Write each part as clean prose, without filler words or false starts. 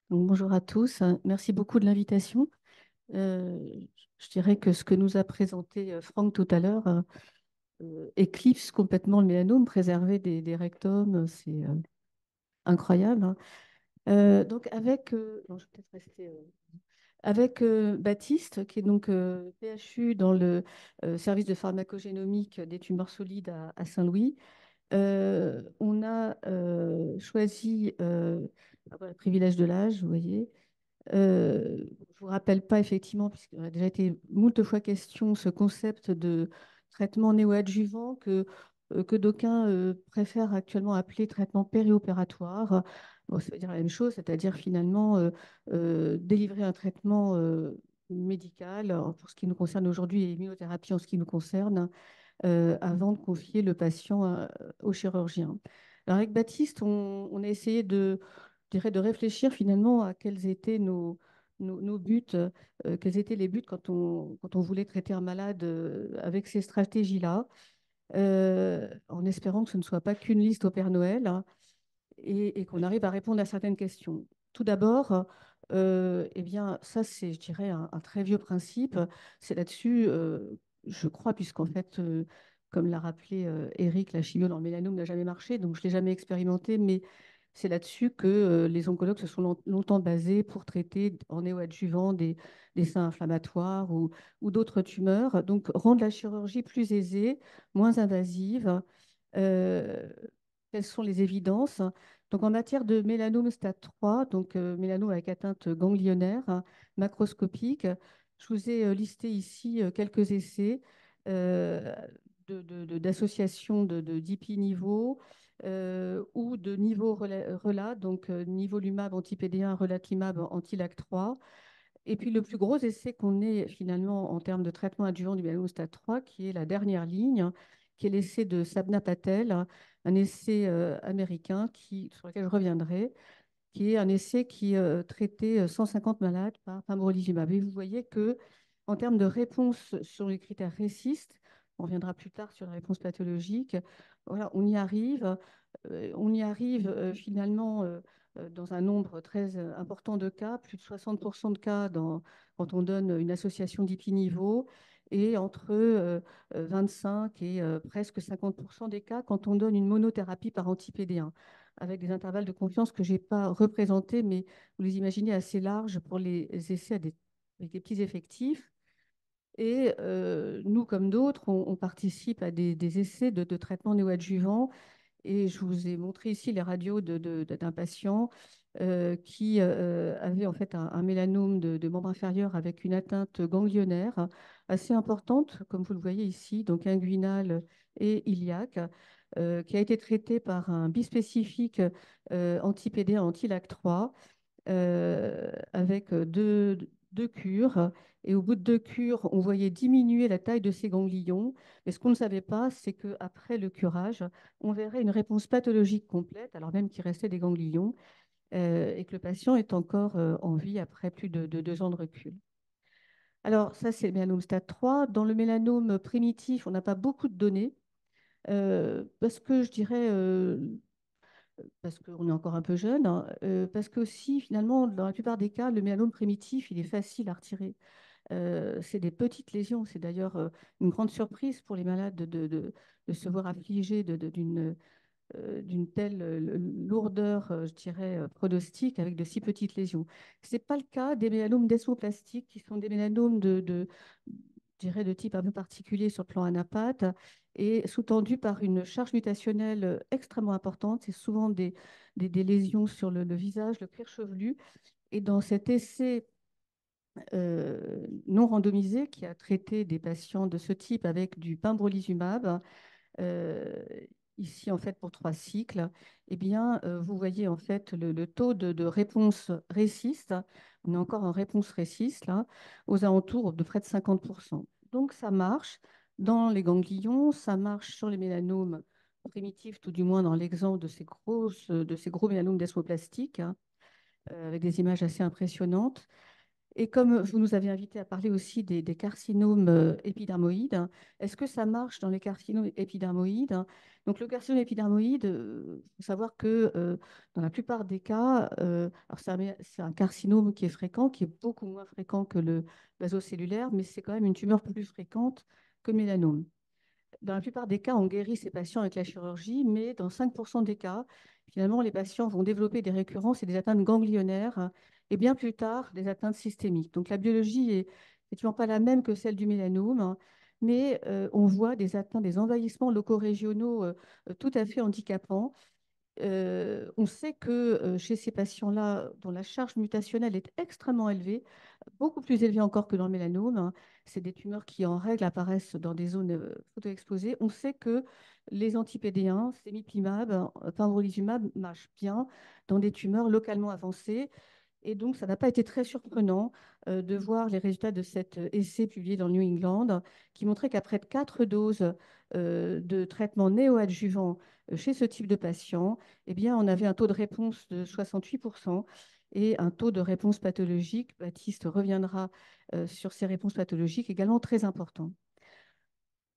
Donc, bonjour à tous. Merci beaucoup de l'invitation. Euh, je dirais que ce que nous a présenté Franck tout à l'heure éclipse complètement le mélanome, préserver des rectums, c'est incroyable, hein. Donc non, je vais peut-être rester avec Baptiste, qui est donc PHU dans le service de pharmacogénomique des tumeurs solides à Saint-Louis. On a choisi, voilà, le privilège de l'âge, vous voyez. Je ne vous rappelle pas effectivement, puisqu'il a déjà été moult fois question, ce concept de traitement néoadjuvant que d'aucuns préfèrent actuellement appeler traitement périopératoire. Bon, ça veut dire la même chose, c'est-à-dire finalement délivrer un traitement médical, alors, pour ce qui nous concerne aujourd'hui, et immunothérapie en ce qui nous concerne, avant de confier le patient au chirurgien. Alors avec Baptiste, on a essayé je dirais, de réfléchir finalement à quels étaient nos buts, quels étaient les buts quand on voulait traiter un malade avec ces stratégies-là, en espérant que ce ne soit pas qu'une liste au Père Noël, hein, et qu'on arrive à répondre à certaines questions. Tout d'abord, eh bien, ça c'est, je dirais, un très vieux principe. C'est là-dessus, je crois, puisqu'en fait, comme l'a rappelé Eric, la chimio dans le mélanome n'a jamais marché, donc je ne l'ai jamais expérimenté, mais c'est là-dessus que les oncologues se sont longtemps basés pour traiter en néoadjuvant des seins inflammatoires ou d'autres tumeurs. Donc, rendre la chirurgie plus aisée, moins invasive. Euh, Quelles sont les évidences? Donc, en matière de mélanome stade 3, donc mélanome avec atteinte ganglionnaire, hein, macroscopique, je vous ai listé ici quelques essais euh, d'association d'IPI niveau ou de niveau relat, donc nivolumab anti-PD1, relatlimab anti-LAC3. Et puis le plus gros essai qu'on ait finalement en termes de traitement adjuvant du mélanome stade 3, qui est la dernière ligne, qui est l'essai de Sabna Patel, un essai américain sur lequel je reviendrai, qui est un essai qui traitait 150 malades par pembrolizumab. Et vous voyez que en termes de réponse sur les critères récistes, on reviendra plus tard sur la réponse pathologique, voilà, on y arrive finalement dans un nombre très important de cas, plus de 60% de cas quand on donne une association d'IPI-niveau, et entre 25 et presque 50% des cas quand on donne une monothérapie par anti-PD1 avec des intervalles de confiance que je n'ai pas représentés, mais vous les imaginez assez larges pour les essais avec des petits effectifs. Et nous, comme d'autres, on participe à des essais de traitement néoadjuvant. Et je vous ai montré ici les radios d'un patient qui avait en fait un mélanome de membre inférieur avec une atteinte ganglionnaire assez importante, comme vous le voyez ici, donc inguinale et iliaque, qui a été traité par un bispécifique anti-PD1, anti-LAC3, avec deux cures. Et au bout de deux cures, on voyait diminuer la taille de ces ganglions. Mais ce qu'on ne savait pas, c'est qu'après le curage, on verrait une réponse pathologique complète, alors même qu'il restait des ganglions, et que le patient est encore en vie après plus de 2 ans de recul. Alors, ça, c'est le mélanome stade 3. Dans le mélanome primitif, on n'a pas beaucoup de données, parce que je dirais, parce qu'on est encore un peu jeune, hein, parce que aussi, finalement, dans la plupart des cas, le mélanome primitif, il est facile à retirer. C'est des petites lésions. C'est d'ailleurs une grande surprise pour les malades de se voir affligés d'une telle lourdeur, je dirais, pronostique avec de si petites lésions. Ce n'est pas le cas des mélanomes desmoplastiques, qui sont des mélanomes je dirais, de type un peu particulier sur le plan anapathe et sous-tendus par une charge mutationnelle extrêmement importante. C'est souvent des lésions sur le visage, le cuir chevelu. Et dans cet essai non randomisé qui a traité des patients de ce type avec du pembrolizumab, euh, ici en fait pour 3 cycles, eh bien, vous voyez en fait le taux de réponse réciste, on est encore en réponse réciste là, aux alentours de près de 50%. Donc ça marche dans les ganglions, ça marche sur les mélanomes primitifs, tout du moins dans l'exemple de ces gros mélanomes desmoplastiques, hein, avec des images assez impressionnantes. Et comme vous nous avez invité à parler aussi des carcinomes épidermoïdes, est-ce que ça marche dans les carcinomes épidermoïdes? Donc le carcinome épidermoïde, il faut savoir que dans la plupart des cas, alors c'est un carcinome qui est fréquent, qui est beaucoup moins fréquent que le vasocellulaire, mais c'est quand même une tumeur plus fréquente que le mélanome. Dans la plupart des cas, on guérit ces patients avec la chirurgie, mais dans 5% des cas, finalement, les patients vont développer des récurrences et des atteintes ganglionnaires, et bien plus tard, des atteintes systémiques. Donc la biologie est effectivement pas la même que celle du mélanome, mais on voit des atteintes, des envahissements locaux-régionaux tout à fait handicapants. On sait que chez ces patients-là, dont la charge mutationnelle est extrêmement élevée, beaucoup plus élevée encore que dans le mélanome, c'est des tumeurs qui, en règle, apparaissent dans des zones photoexposées. On sait que les anti-PD1, cemiplimab, pembrolizumab, marchent bien dans des tumeurs localement avancées. Et donc, ça n'a pas été très surprenant de voir les résultats de cet essai publié dans le New England qui montrait qu'après 4 doses de traitement néoadjuvant chez ce type de patient, eh bien, on avait un taux de réponse de 68% et un taux de réponse pathologique, Baptiste reviendra sur ces réponses pathologiques, également très important.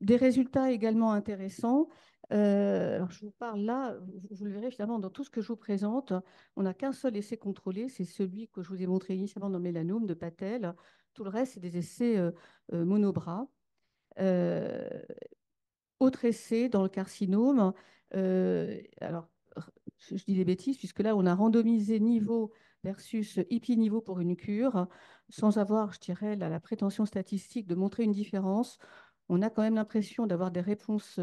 Des résultats également intéressants. Alors je vous parle là, vous le verrez finalement dans tout ce que je vous présente, on n'a qu'un seul essai contrôlé, c'est celui que je vous ai montré initialement dans le mélanome de Patel. Tout le reste, c'est des essais monobras. Euh, Autre essai dans le carcinome, alors je dis des bêtises, puisque là, on a randomisé niveau versus hippie-niveau pour une cure, sans avoir, je dirais, la prétention statistique de montrer une différence. On a quand même l'impression d'avoir des réponses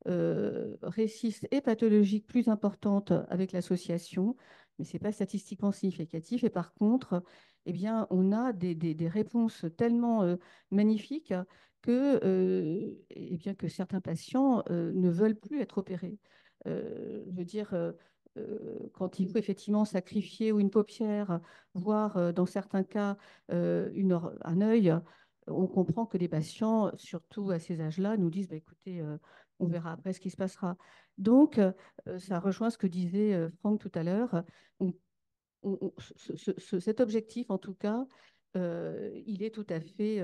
récistes et pathologiques plus importantes avec l'association, mais ce n'est pas statistiquement significatif. Et par contre, eh bien, on a des réponses tellement magnifiques eh bien, que certains patients ne veulent plus être opérés. Je veux dire, quand il faut effectivement sacrifier ou une paupière, voire dans certains cas un œil, on comprend que les patients, surtout à ces âges-là, nous disent bah, écoutez, on verra après ce qui se passera. Donc, ça rejoint ce que disait Franck tout à l'heure. On- Cet objectif, en tout cas, il est tout à fait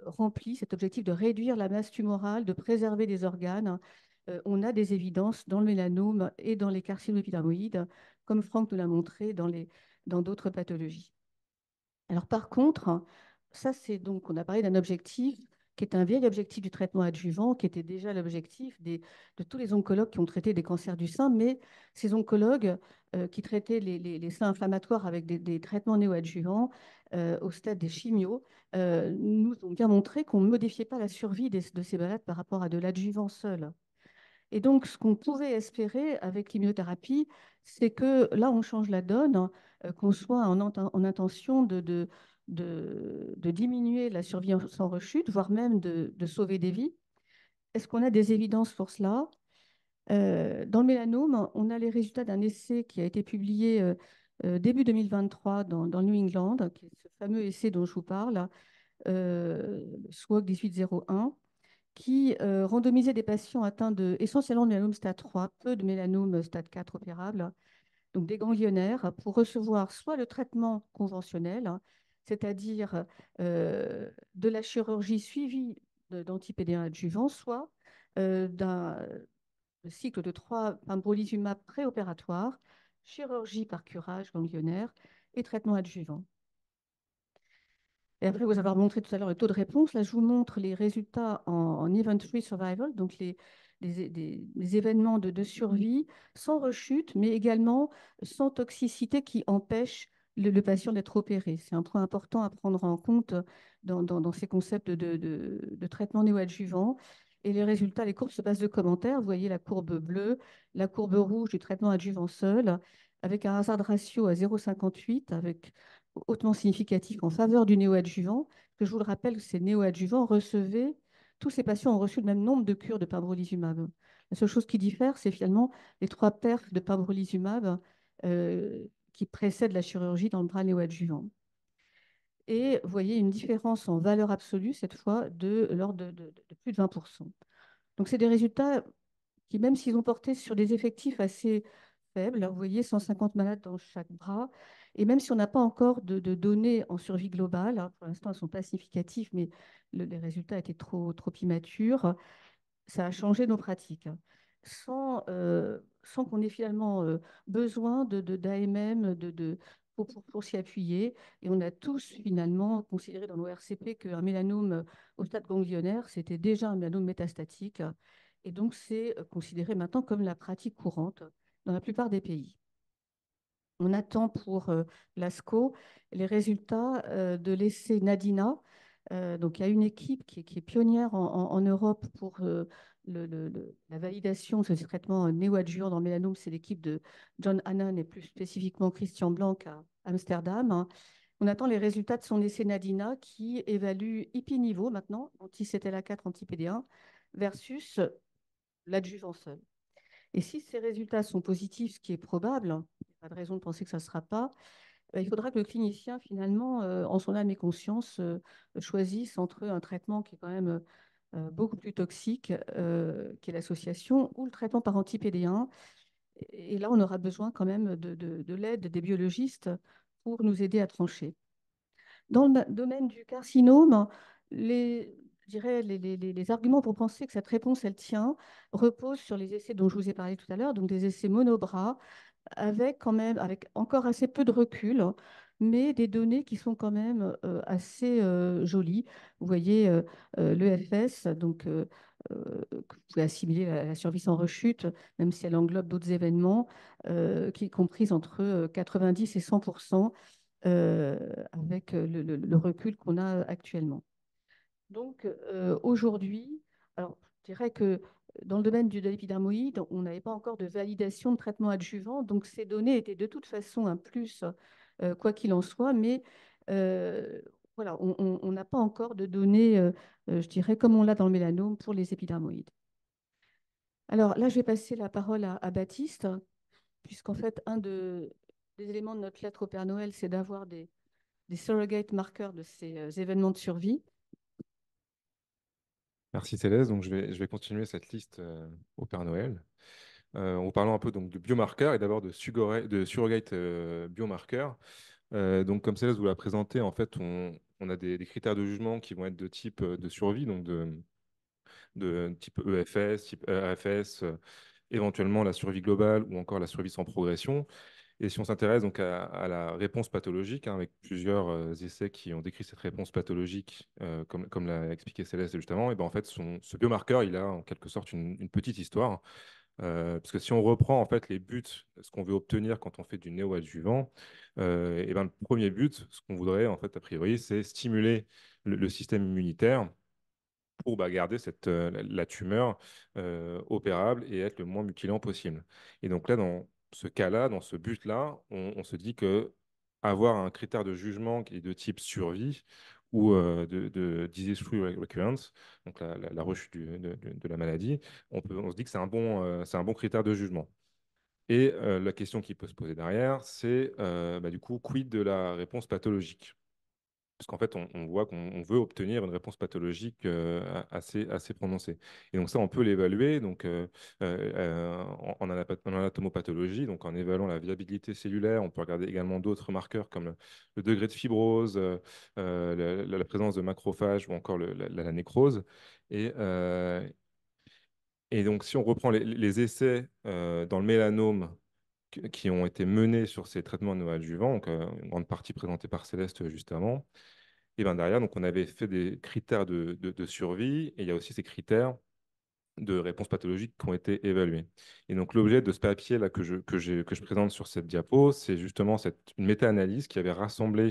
rempli, cet objectif de réduire la masse tumorale, de préserver des organes. On a des évidences dans le mélanome et dans les carcinomes épidermoïdes, comme Franck nous l'a montré dans d'autres pathologies. Alors par contre, ça c'est donc, on a parlé d'un objectif qui est un vieil objectif du traitement adjuvant, qui était déjà l'objectif de tous les oncologues qui ont traité des cancers du sein, mais ces oncologues qui traitaient les seins inflammatoires avec des traitements néoadjuvants au stade des chimios nous ont bien montré qu'on ne modifiait pas la survie de ces malades par rapport à de l'adjuvant seul. Et donc, ce qu'on pouvait espérer avec l'immunothérapie, c'est que là, on change la donne, hein, qu'on soit en intention de diminuer la survie sans rechute, voire même de sauver des vies. Est-ce qu'on a des évidences pour cela? Dans le mélanome, on a les résultats d'un essai qui a été publié début 2023 dans le New England, qui est ce fameux essai dont je vous parle, SWOG 1801 qui randomisait des patients atteints essentiellement de mélanome stade 3, peu de mélanome stade 4 opérable, donc des ganglionnaires, pour recevoir soit le traitement conventionnel, c'est-à-dire de la chirurgie suivie d'anti-PD1 adjuvant, soit d'un cycle de 3 pembrolizumab préopératoire, chirurgie par curage ganglionnaire et traitement adjuvant. Et après vous avoir montré tout à l'heure le taux de réponse, là je vous montre les résultats en event-free survival, donc les événements de survie sans rechute, mais également sans toxicité qui empêche le patient d'être opéré. C'est un point important à prendre en compte dans ces concepts de traitement néoadjuvant. Et les résultats, les courbes se basent de commentaires. Vous voyez la courbe bleue, la courbe rouge du traitement adjuvant seul, avec un hazard ratio à 0,58, avec hautement significatif en faveur du néoadjuvant, que je vous le rappelle, ces néoadjuvants recevaient, tous ces patients ont reçu le même nombre de cures de pembrolizumab. La seule chose qui diffère, c'est finalement les 3 perfs de pembrolizumab qui précèdent la chirurgie dans le bras néoadjuvant. Et vous voyez une différence en valeur absolue, cette fois, de l'ordre de plus de 20%. Donc, c'est des résultats qui, même s'ils ont porté sur des effectifs assez faible. Vous voyez, 150 malades dans chaque bras. Et même si on n'a pas encore de données en survie globale, hein, pour l'instant, elles ne sont pas significatives, mais les résultats étaient trop immatures, ça a changé nos pratiques, hein. Sans qu'on ait finalement besoin d'AMM pour s'y appuyer. Et on a tous finalement considéré dans nos RCP qu'un mélanome au stade ganglionnaire, c'était déjà un mélanome métastatique. Et donc, c'est considéré maintenant comme la pratique courante dans la plupart des pays. On attend pour l'ASCO les résultats de l'essai NADINA. Donc, il y a une équipe qui est pionnière en Europe pour la validation de ce traitement néoadjuvant dans le mélanome. C'est l'équipe de John Hannan et plus spécifiquement Christian Blanc à Amsterdam, hein. On attend les résultats de son essai NADINA qui évalue IPI-niveau maintenant, anti-CTLA4, anti-PD1, versus l'adjuvant seul. Et si ces résultats sont positifs, ce qui est probable, hein, il n'y a pas de raison de penser que ça ne sera pas, il faudra que le clinicien, finalement, en son âme et conscience, choisisse entre un traitement qui est quand même beaucoup plus toxique, qui est l'association, ou le traitement par anti-PD1. Et là, on aura besoin quand même de l'aide des biologistes pour nous aider à trancher. Dans le domaine du carcinome, je dirais, les arguments pour penser que cette réponse, elle tient, reposent sur les essais dont je vous ai parlé tout à l'heure, donc des essais monobras, avec quand même, avec encore assez peu de recul, mais des données qui sont quand même assez jolies. Vous voyez l'EFS, donc que vous pouvez assimiler à la survie sans rechute, même si elle englobe d'autres événements, qui est comprise entre 90 et 100%, avec le recul qu'on a actuellement. Donc aujourd'hui, alors je dirais que dans le domaine de l'épidermoïde, on n'avait pas encore de validation de traitement adjuvant, donc ces données étaient de toute façon un plus, quoi qu'il en soit, mais euh, voilà, on n'a pas encore de données, je dirais, comme on l'a dans le mélanome pour les épidermoïdes. Alors là, je vais passer la parole à Baptiste, puisqu'en fait, des éléments de notre lettre au Père Noël, c'est d'avoir des surrogate marqueurs de ces événements de survie. Merci Céleste. Donc, je vais continuer cette liste au Père Noël en parlant un peu donc, de biomarqueurs et d'abord de surrogate biomarqueurs. Donc, comme Céleste vous l'a présenté, en fait, on a des critères de jugement qui vont être de type de survie, donc de type EFS, type RFS, éventuellement la survie globale ou encore la survie sans progression. Et si on s'intéresse donc à la réponse pathologique, hein, avec plusieurs essais qui ont décrit cette réponse pathologique, comme l'a expliqué Céleste juste avant, et ben en fait, ce biomarqueur, il a en quelque sorte une petite histoire. Parce que si on reprend en fait les buts, ce qu'on veut obtenir quand on fait du néoadjuvant, et ben le premier but, ce qu'on voudrait en fait a priori, c'est stimuler le système immunitaire pour garder la tumeur opérable et être le moins mutilant possible. Et donc là, dans ce cas-là, dans ce but-là, on se dit que avoir un critère de jugement qui est de type survie ou de disease-free recurrence, donc la rechute de la maladie, on se dit que c'est un bon critère de jugement. Et la question qui peut se poser derrière, c'est du coup, quid de la réponse pathologique? Parce qu'en fait, on voit qu'on veut obtenir une réponse pathologique assez prononcée. Et donc ça, on peut l'évaluer donc, en anatomopathologie, donc en évaluant la viabilité cellulaire. On peut regarder également d'autres marqueurs comme le degré de fibrose, la présence de macrophages ou encore la nécrose. Et, euh, et donc, si on reprend les essais dans le mélanome qui ont été menés sur ces traitements néoadjuvants, donc une grande partie présentée par Céleste juste avant, et bien derrière, donc on avait fait des critères de survie et il y a aussi ces critères de réponse pathologique qui ont été évalués. Et donc l'objet de ce papier là que je présente sur cette diapo, c'est justement une méta-analyse qui avait rassemblé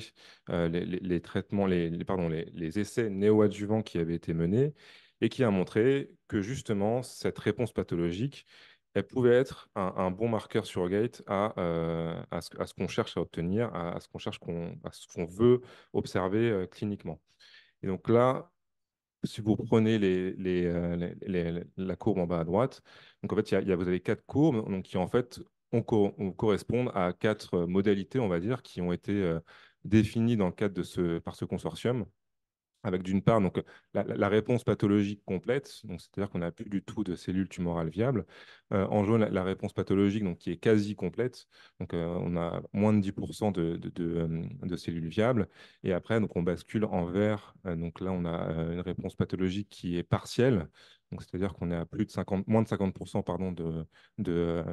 les traitements, pardon, les essais néoadjuvants qui avaient été menés et qui a montré que justement cette réponse pathologique, elle pouvait être un bon marqueur surrogate à ce qu'on cherche à obtenir, à ce à ce qu'on veut observer cliniquement. Et donc là, si vous prenez la courbe en bas à droite, donc en fait, vous avez quatre courbes donc, qui en fait correspondent à quatre modalités, on va dire, qui ont été définies dans le cadre par ce consortium avec d'une part donc, la réponse pathologique complète, donc c'est-à-dire qu'on n'a plus du tout de cellules tumorales viables. En jaune, réponse pathologique donc, qui est quasi complète, donc on a moins de 10% de cellules viables. Et après, donc, on bascule en vert, donc là on a une réponse pathologique qui est partielle, donc c'est-à-dire qu'on est à plus de 50, moins de 50% pardon, de, euh,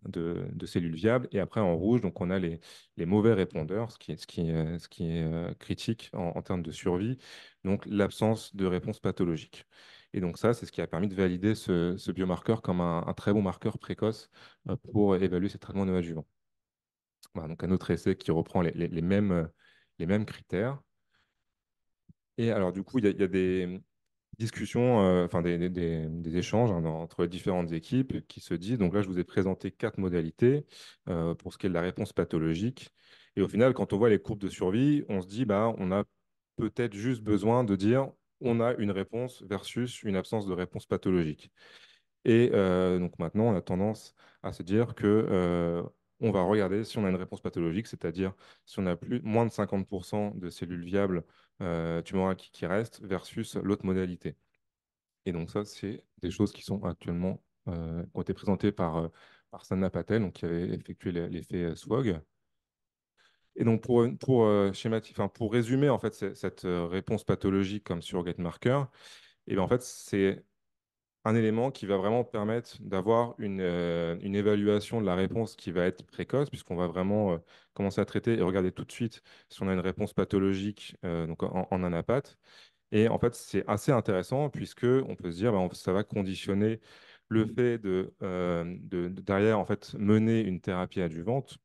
de cellules viables. Et après en rouge, donc, on a les mauvais répondeurs, ce qui est critique en termes de survie, donc l'absence de réponse pathologique. Et donc ça, c'est ce qui a permis de valider ce biomarqueur comme un très bon marqueur précoce pour évaluer ces traitements néoadjuvants. Voilà, donc un autre essai qui reprend les mêmes critères. Et alors du coup, il y a des discussions, enfin des échanges hein, entre les différentes équipes qui se disent, donc là, je vous ai présenté quatre modalités pour ce qui est de la réponse pathologique. Et au final, quand on voit les courbes de survie, on se dit, bah, on a peut-être juste besoin de dire, on a une réponse versus une absence de réponse pathologique. Et donc maintenant, on a tendance à se dire que on va regarder si on a une réponse pathologique, c'est-à-dire si on a moins de 50% de cellules viables tumorales qui restent versus l'autre modalité. Et donc ça, c'est des choses qui sont actuellement qui ont été présentées par Sanna Patel, donc, qui avait effectué l'effet SWOG. Et donc enfin, pour résumer en fait cette réponse pathologique comme surrogate marqueur, et bien en fait c'est un élément qui va vraiment permettre d'avoir une évaluation de la réponse qui va être précoce, puisqu'on va vraiment commencer à traiter et regarder tout de suite si on a une réponse pathologique donc en anapathe. Et en fait, c'est assez intéressant, puisque on peut se dire, ben, ça va conditionner le fait derrière en fait, mener une thérapie adjuvante,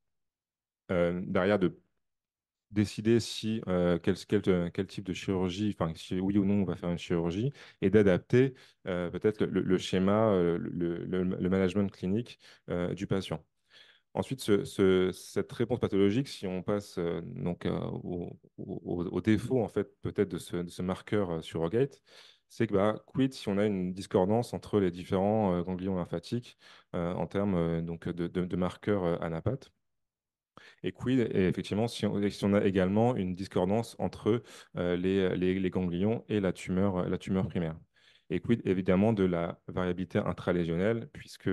derrière de décider si quel type de chirurgie, enfin si oui ou non on va faire une chirurgie, et d'adapter peut-être le schéma, le management clinique du patient. Ensuite, cette réponse pathologique, si on passe donc au défaut en fait peut-être de ce marqueur surrogate, c'est que bah, quid si on a une discordance entre les différents ganglions lymphatiques en termes donc de marqueurs anapathes. Et quid, et effectivement, si on a également une discordance entre les ganglions et la tumeur primaire. Et quid, évidemment, de la variabilité intralésionnelle, puisque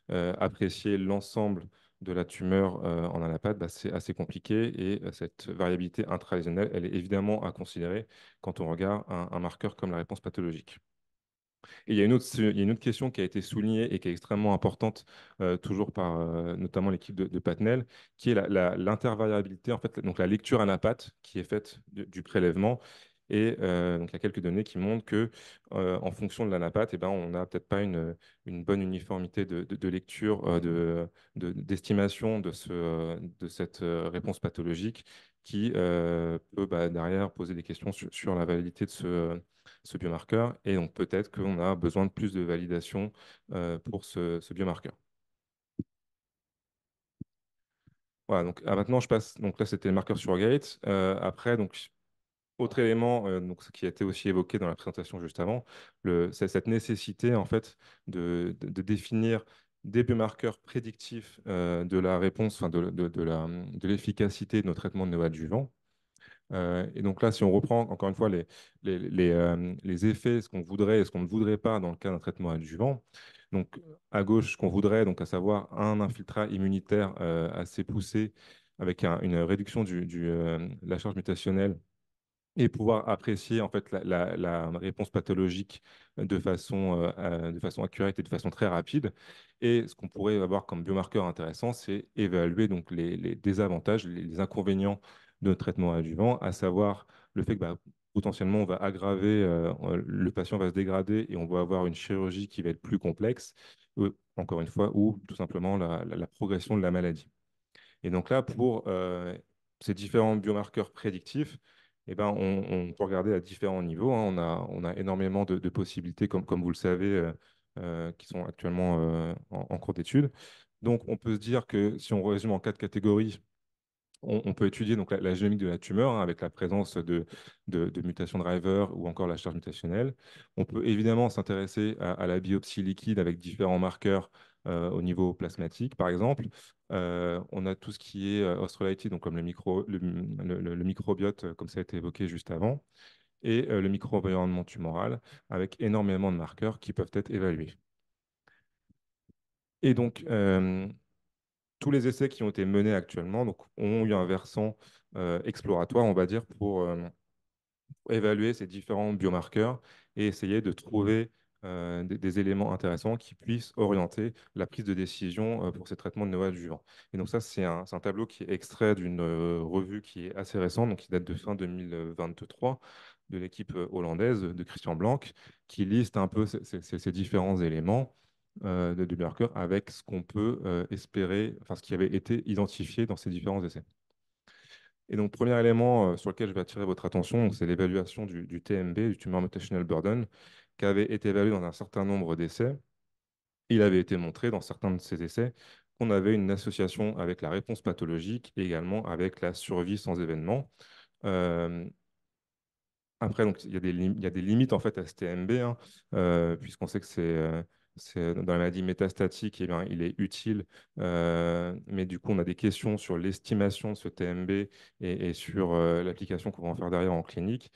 apprécier l'ensemble de la tumeur en anapathe, bah, c'est assez compliqué. Et cette variabilité intralésionnelle, elle est évidemment à considérer quand on regarde un marqueur comme la réponse pathologique. Et il y a une autre question qui a été soulignée et qui est extrêmement importante, toujours par notamment l'équipe de Patnel, qui est l'intervariabilité, en fait, donc la lecture anapathe qui est faite du prélèvement. Et donc, il y a quelques données qui montrent que, en fonction de l'anapathe, eh ben, on n'a peut-être pas une bonne uniformité de lecture, d'estimation de cette réponse pathologique qui peut bah, derrière poser des questions sur la validité de ce biomarqueur. Et donc peut-être qu'on a besoin de plus de validation pour ce biomarqueur. Voilà, donc maintenant je passe. Donc là, c'était le marqueur surrogate. Après, donc, autre élément donc, ce qui a été aussi évoqué dans la présentation juste avant, c'est cette nécessité en fait de définir des biomarqueurs prédictifs de la réponse, enfin de l'efficacité de nos traitements néoadjuvants. Et donc là, si on reprend encore une fois les effets, ce qu'on voudrait et ce qu'on ne voudrait pas dans le cas d'un traitement adjuvant, donc à gauche, ce qu'on voudrait, donc à savoir un infiltrat immunitaire assez poussé avec une réduction de la charge mutationnelle et pouvoir apprécier en fait la réponse pathologique de façon accurate et de façon très rapide. Et ce qu'on pourrait avoir comme biomarqueur intéressant, c'est évaluer donc les désavantages, les inconvénients de notre traitement adjuvant, à savoir le fait que bah, potentiellement on va aggraver, le patient va se dégrader et on va avoir une chirurgie qui va être plus complexe, encore une fois, ou tout simplement la progression de la maladie. Et donc là, pour ces différents biomarqueurs prédictifs, eh ben, on peut regarder à différents niveaux, hein. On a énormément de possibilités, comme vous le savez, qui sont actuellement en cours d'étude. Donc, on peut se dire que si on résume en quatre catégories, on peut étudier donc la génomique de la tumeur hein, avec la présence de mutations driver ou encore la charge mutationnelle. On peut évidemment s'intéresser à la biopsie liquide avec différents marqueurs au niveau plasmatique, par exemple. On a tout ce qui est osteolytique, donc comme le microbiote, comme ça a été évoqué juste avant. et le microenvironnement tumoral, avec énormément de marqueurs qui peuvent être évalués. Et donc, tous les essais qui ont été menés actuellement donc, ont eu un versant exploratoire, on va dire, pour évaluer ces différents biomarqueurs et essayer de trouver des éléments intéressants qui puissent orienter la prise de décision pour ces traitements de néoadjuvants. Et donc ça, c'est un tableau qui est extrait d'une revue qui est assez récente, donc qui date de fin 2023, de l'équipe hollandaise de Christian Blanc, qui liste un peu ces différents éléments de biomarqueurs avec ce qu'on peut espérer, enfin ce qui avait été identifié dans ces différents essais. Et donc, premier élément sur lequel je vais attirer votre attention, c'est l'évaluation du TMB, du Tumor Mutational Burden, qui avait été évalué dans un certain nombre d'essais. Il avait été montré dans certains de ces essais qu'on avait une association avec la réponse pathologique et également avec la survie sans événement. Euh, Après, donc, il y a des limites en fait à ce TMB, hein, puisqu'on sait que dans la maladie métastatique, eh bien, il est utile, mais du coup, on a des questions sur l'estimation de ce TMB et sur l'application qu'on va en faire derrière en clinique.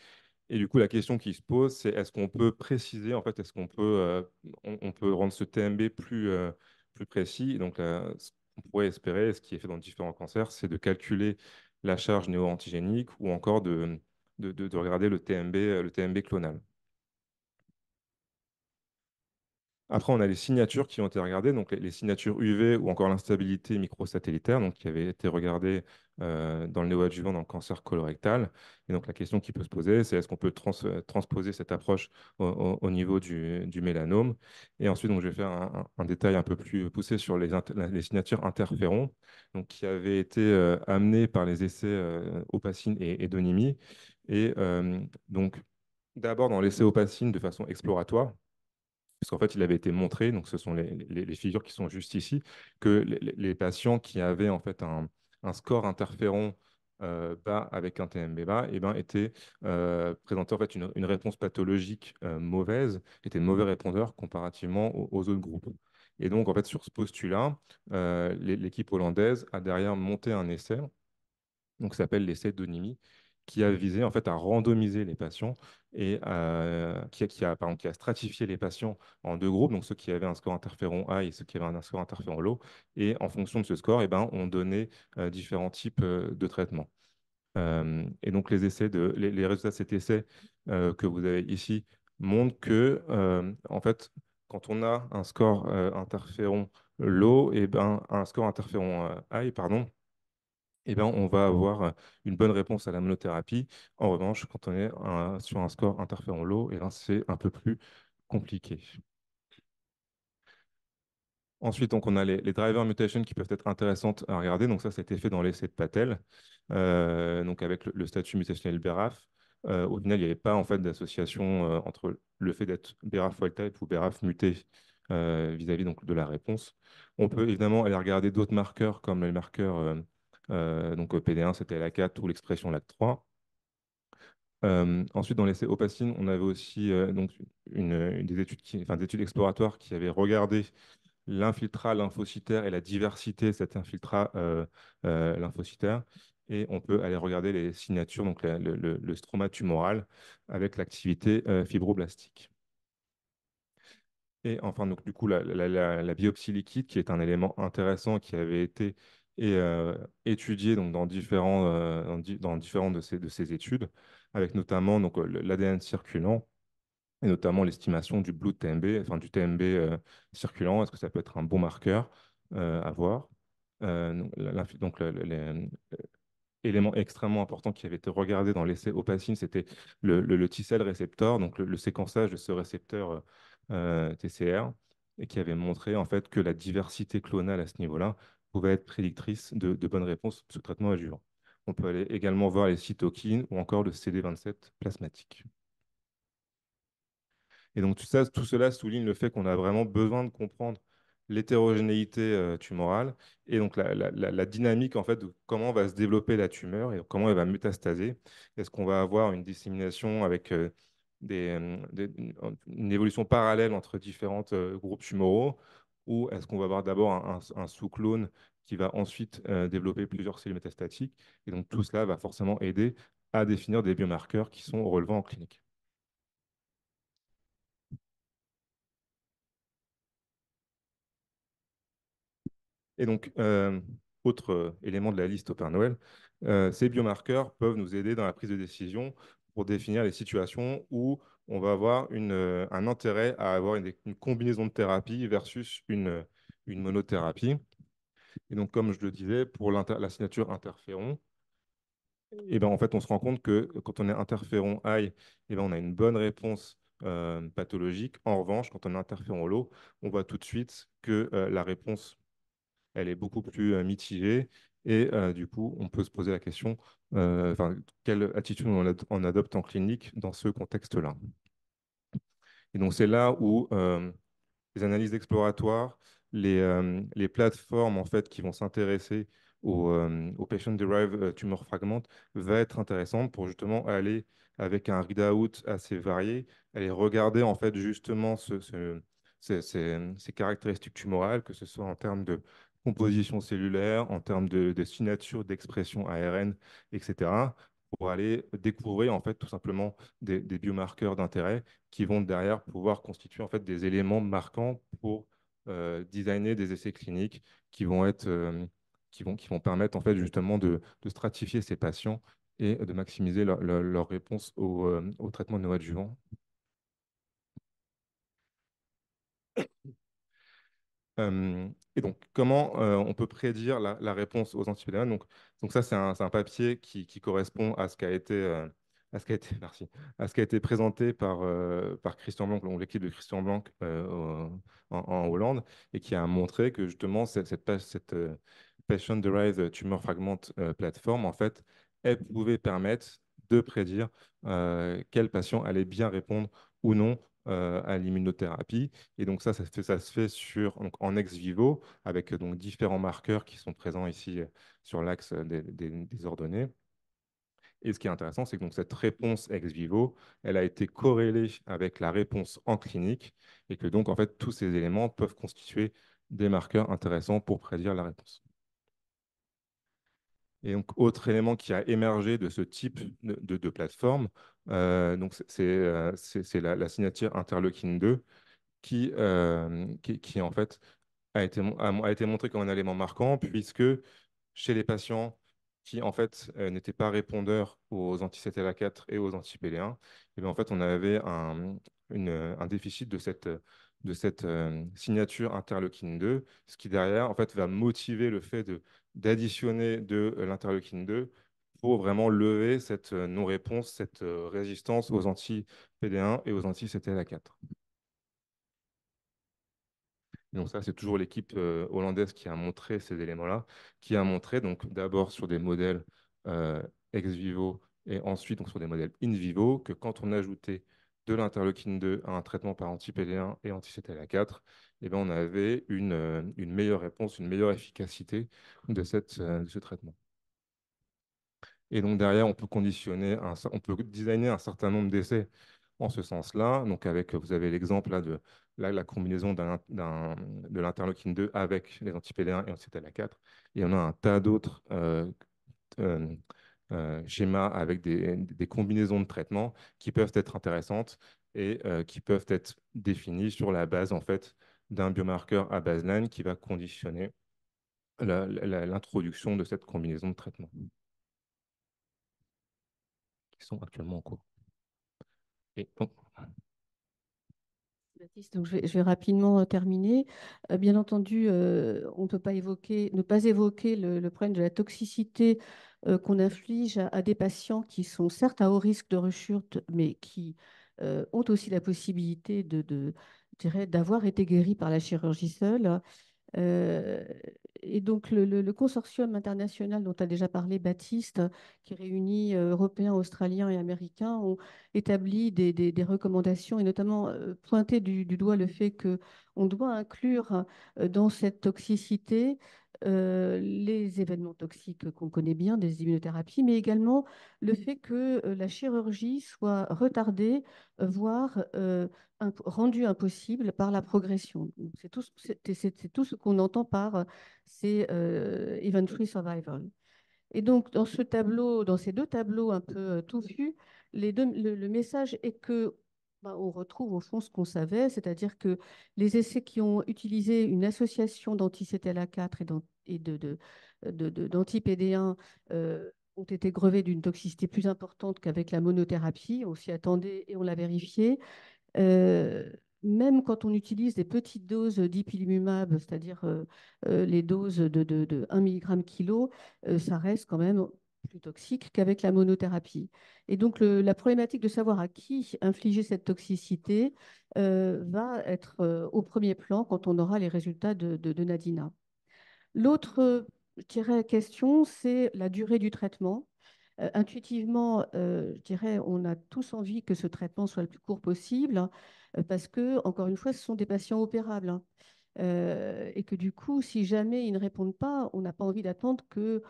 Et du coup, la question qui se pose, c'est est-ce qu'on peut préciser, en fait, est-ce qu'on peut, on peut rendre ce TMB plus précis? Et donc, ce qu'on pourrait espérer, ce qui est fait dans différents cancers, c'est de calculer la charge néo-antigénique ou encore de regarder le TMB clonal. Après, on a les signatures qui ont été regardées, donc les signatures UV ou encore l'instabilité microsatellitaire, donc qui avait été regardée dans le néoadjuvant dans le cancer colorectal. Et donc la question qui peut se poser, c'est est-ce qu'on peut transposer cette approche au niveau du mélanome? Et ensuite, donc, je vais faire un détail un peu plus poussé sur les signatures interférons, donc qui avaient été amenées par les essais Opacine et Donimi. Et donc, d'abord dans l'essai Opacine de façon exploratoire, puisqu'en fait, il avait été montré, donc ce sont les figures qui sont juste ici, que les patients qui avaient en fait un score interféron bas avec un TMB bas, eh ben, présentaient en fait une réponse pathologique mauvaise, étaient de mauvais répondeurs comparativement aux autres groupes. Et donc, en fait, sur ce postulat, l'équipe hollandaise a derrière monté un essai donc ça s'appelle l'essai d'Onimi, qui a visé en fait à randomiser les patients et qui a stratifié les patients en deux groupes, donc ceux qui avaient un score interféron high et ceux qui avaient un score interféron low. Et en fonction de ce score, eh ben, on donnait différents types de traitements. Et donc les résultats de cet essai que vous avez ici montrent que en fait, quand on a un score interféron low, et ben, un score interféron high, pardon, eh ben, on va avoir une bonne réponse à la monothérapie. En revanche, quand on est sur un score interférent low, eh ben, c'est un peu plus compliqué. Ensuite, donc, on a les driver mutations qui peuvent être intéressantes à regarder. Donc ça, c'était fait dans l'essai de Patel, donc avec le statut mutationnel BRAF. Au final, il n'y avait pas en fait d'association entre le fait d'être BRAF wild type ou BRAF muté vis-à-vis donc de la réponse. On peut évidemment aller regarder d'autres marqueurs comme les marqueurs donc PD1, c'était LA4 ou l'expression LAT3. Ensuite, dans l'essai Opacine, on avait aussi donc des des études exploratoires qui avaient regardé l'infiltrat lymphocytaire et la diversité de cet infiltrat lymphocytaire. Et on peut aller regarder les signatures, donc le stroma tumoral avec l'activité fibroblastique. Et enfin, donc, du coup, la biopsie liquide, qui est un élément intéressant qui avait été étudié donc, dans différents de ces études, avec notamment l'ADN circulant et notamment l'estimation du blue TMB, enfin du TMB circulant. Est-ce que ça peut être un bon marqueur à voir? Donc, élément extrêmement important qui avait été regardé dans l'essai Opacine, c'était le T-cell récepteur, donc le séquençage de ce récepteur TCR, et qui avait montré en fait que la diversité clonale à ce niveau-là pouvait être prédictrice de bonnes réponses sous traitement adjuvant. On peut aller également voir les cytokines ou encore le CD27 plasmatique. Et donc tout cela souligne le fait qu'on a vraiment besoin de comprendre l'hétérogénéité tumorale et donc la dynamique en fait de comment va se développer la tumeur et comment elle va métastaser. Est-ce qu'on va avoir une dissémination avec une évolution parallèle entre différents groupes tumoraux ou est-ce qu'on va avoir d'abord un sous-clone qui va ensuite développer plusieurs cellules métastatiques et donc tout cela va forcément aider à définir des biomarqueurs qui sont relevant en clinique. Et donc, autre élément de la liste au Père Noël, ces biomarqueurs peuvent nous aider dans la prise de décision pour définir les situations où on va avoir un intérêt à avoir une combinaison de thérapie versus une monothérapie. Et donc, comme je le disais, pour la signature interféron, et ben, en fait, on se rend compte que quand on est interféron high, et ben, on a une bonne réponse pathologique. En revanche, quand on est interféron low, on voit tout de suite que la réponse elle est beaucoup plus mitigée. Et du coup, on peut se poser la question, enfin, quelle attitude on adopte en clinique dans ce contexte-là. Et donc, c'est là où les analyses exploratoires, les plateformes en fait, qui vont s'intéresser au patient-derived tumor fragment va être intéressante pour justement aller avec un readout assez varié, aller regarder en fait justement ces caractéristiques tumorales, que ce soit en termes de composition cellulaire, en termes de signature d'expression ARN, etc., pour aller découvrir en fait tout simplement des biomarqueurs d'intérêt qui vont derrière pouvoir constituer en fait des éléments marquants pour designer des essais cliniques qui vont être, qui vont permettre en fait justement de stratifier ces patients et de maximiser leur réponse au traitement néoadjuvant. Et donc, comment on peut prédire la réponse aux antibiotiques? Donc ça, c'est un papier qui correspond à ce qui a été, merci, à ce qui a été présenté par Christian Blanc, donc l'équipe de Christian Blanc en Hollande, et qui a montré que justement, cette Patient-Derived Tumor Fragment Platform, en fait, elle pouvait permettre de prédire quel patient allait bien répondre ou non à l'immunothérapie. Et donc ça se fait donc, en ex vivo avec donc, différents marqueurs qui sont présents ici sur l'axe des ordonnées. Et ce qui est intéressant, c'est que donc, cette réponse ex vivo, elle a été corrélée avec la réponse en clinique et que donc en fait tous ces éléments peuvent constituer des marqueurs intéressants pour prédire la réponse. Et donc, autre élément qui a émergé de ce type de plateforme, donc c'est la signature interleukine 2 qui, en fait a été montré comme un élément marquant puisque chez les patients qui en fait n'étaient pas répondeurs aux anti-CTLA-4 et aux anti-PD-1, et bien, en fait on avait un déficit de cette signature interleukine 2, ce qui derrière en fait va motiver le fait d'additionner de l'interleukine 2 pour vraiment lever cette non-réponse, cette résistance aux anti-PD-1 et aux anti-CTLA-4. Donc ça, c'est toujours l'équipe hollandaise qui a montré ces éléments-là, qui a montré donc d'abord sur des modèles ex vivo et ensuite donc, sur des modèles in vivo que quand on ajoutait de l'interleukine 2 à un traitement par anti-PD1 et anti-CTLA-4, eh ben, on avait une meilleure réponse, une meilleure efficacité de ce traitement. Et donc derrière, on peut on peut designer un certain nombre d'essais en ce sens-là. Donc vous avez l'exemple là, de la combinaison de l'interleukine 2 avec les anti-PD1 et anti-CTLA-4. Et on a un tas d'autres euh, schémas avec des combinaisons de traitements qui peuvent être intéressantes et qui peuvent être définies sur la base en fait d'un biomarqueur à baseline qui va conditionner l'introduction de cette combinaison de traitements qui sont actuellement en cours. Et donc, Baptiste, donc je vais rapidement terminer. Bien entendu, on ne peut pas ne pas évoquer le problème de la toxicité qu'on inflige à des patients qui sont certes à haut risque de rechute, mais qui ont aussi la possibilité je dirais, d'avoir été guéris par la chirurgie seule. Euh, et donc, le consortium international dont tu as déjà parlé, Baptiste, qui réunit Européens, Australiens et Américains, ont établi des recommandations et notamment pointé du doigt le fait qu'on doit inclure dans cette toxicité les événements toxiques qu'on connaît bien, des immunothérapies, mais également le fait que la chirurgie soit retardée, voire rendu impossible par la progression. C'est tout ce qu'on entend par ces event-free survival. Et donc, dans ce tableau, dans ces deux tableaux un peu touffus, le message est que on retrouve au fond ce qu'on savait, c'est-à-dire que les essais qui ont utilisé une association d'anti-CTLA4 d'anti-PD1 ont été grevés d'une toxicité plus importante qu'avec la monothérapie. On s'y attendait et on l'a vérifié. Euh, Même quand on utilise des petites doses d'ipilimumab, c'est-à-dire les doses de 1 mg kilo, ça reste quand même plus toxique qu'avec la monothérapie. Et donc la problématique de savoir à qui infliger cette toxicité va être au premier plan quand on aura les résultats de Nadina. L'autre, je dirais, question, c'est la durée du traitement. Intuitivement, je dirais, on a tous envie que ce traitement soit le plus court possible, hein, parce que, encore une fois, ce sont des patients opérables, hein. Et que du coup, si jamais ils ne répondent pas, on n'a pas envie d'attendre que,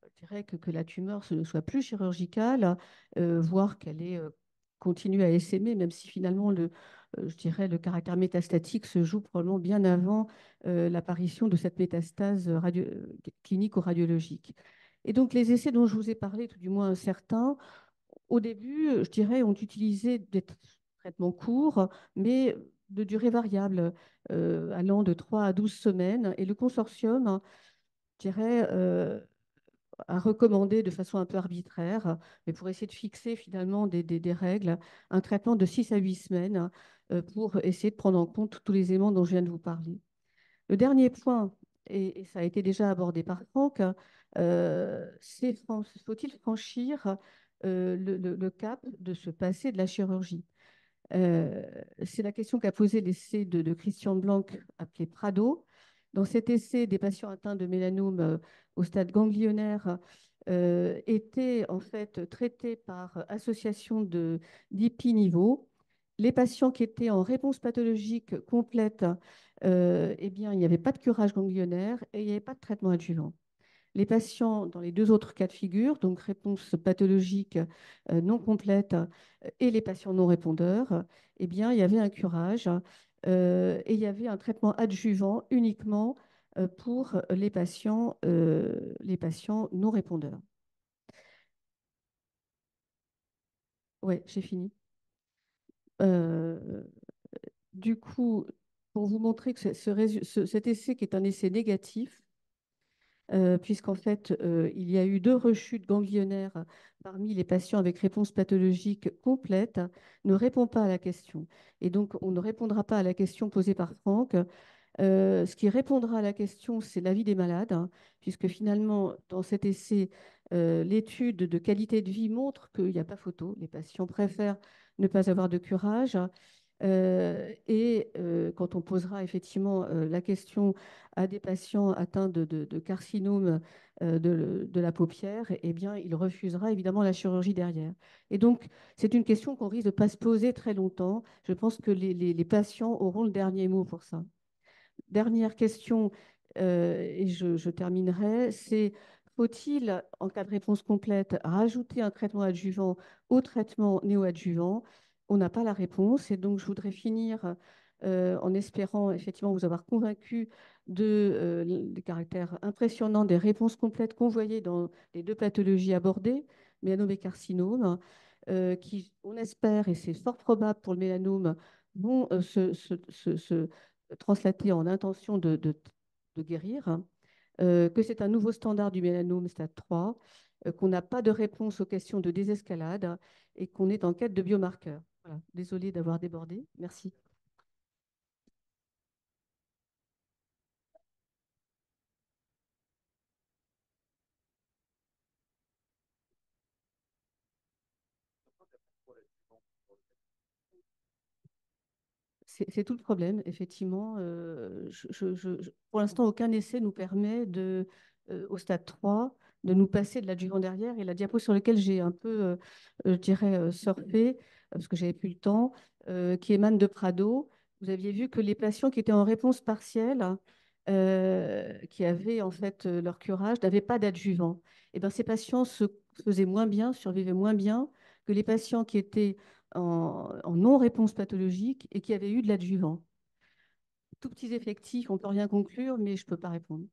je dirais, que la tumeur ne soit plus chirurgicale, voire qu'elle continue à essaimer, même si finalement, je dirais, le caractère métastatique se joue probablement bien avant l'apparition de cette métastase clinique ou radiologique. Et donc, les essais dont je vous ai parlé, tout du moins certains, au début, je dirais, ont utilisé des traitements courts, mais de durée variable, allant de 3 à 12 semaines. Et le consortium, je dirais, a recommandé de façon un peu arbitraire, mais pour essayer de fixer finalement des règles, un traitement de 6 à 8 semaines pour essayer de prendre en compte tous les éléments dont je viens de vous parler. Le dernier point, et ça a été déjà abordé par Franck, c'est faut-il franchir le cap de se passer de la chirurgie? C'est la question qu'a posée l'essai de Christian Blanc appelé Prado. Dans cet essai, des patients atteints de mélanome au stade ganglionnaire étaient en fait traités par association d'IPI niveau. Les patients qui étaient en réponse pathologique complète, eh bien, il n'y avait pas de curage ganglionnaire et il n'y avait pas de traitement adjuvant. Les patients dans les deux autres cas de figure, donc réponse pathologique non complète et les patients non répondeurs, eh bien, il y avait un curage et il y avait un traitement adjuvant uniquement pour les patients non répondeurs. Oui, j'ai fini. Euh, du coup, pour vous montrer que cet essai qui est un essai négatif, puisqu'en fait, il y a eu 2 rechutes ganglionnaires parmi les patients avec réponse pathologique complète, ne répond pas à la question. Et donc, on ne répondra pas à la question posée par Franck. Ce qui répondra à la question, c'est l'avis des malades, hein, puisque finalement, dans cet essai, l'étude de qualité de vie montre qu'il n'y a pas photo. Les patients préfèrent ne pas avoir de curage. Quand on posera effectivement la question à des patients atteints de carcinome de la paupière, eh bien, il refusera évidemment la chirurgie derrière. Et donc, c'est une question qu'on risque de ne pas se poser très longtemps. Je pense que les patients auront le dernier mot pour ça. Dernière question, et je terminerai, c'est faut-il, en cas de réponse complète, rajouter un traitement adjuvant au traitement néoadjuvant? On n'a pas la réponse et donc je voudrais finir en espérant effectivement vous avoir convaincu des caractères impressionnants des réponses complètes qu'on voyait dans les 2 pathologies abordées, mélanome et carcinome, qui, on espère, et c'est fort probable pour le mélanome, vont se translaté en intention de guérir, hein, que c'est un nouveau standard du mélanome stade 3, qu'on n'a pas de réponse aux questions de désescalade et qu'on est en quête de biomarqueurs. Voilà. Désolée d'avoir débordé. Merci. C'est tout le problème, effectivement. Pour l'instant, aucun essai nous permet au stade 3 de nous passer de l'adjuvant derrière. Et la diapo sur laquelle j'ai un peu, je dirais, surfé, parce que j'avais plus le temps, qui émane de Prado, vous aviez vu que les patients qui étaient en réponse partielle, qui avaient en fait leur curage, n'avaient pas d'adjuvant. Et bien, ces patients se faisaient moins bien, survivaient moins bien que les patients qui étaient en non-réponse pathologique et qui avaient eu de l'adjuvant. Tout petits effectifs, on ne peut rien conclure, mais je ne peux pas répondre.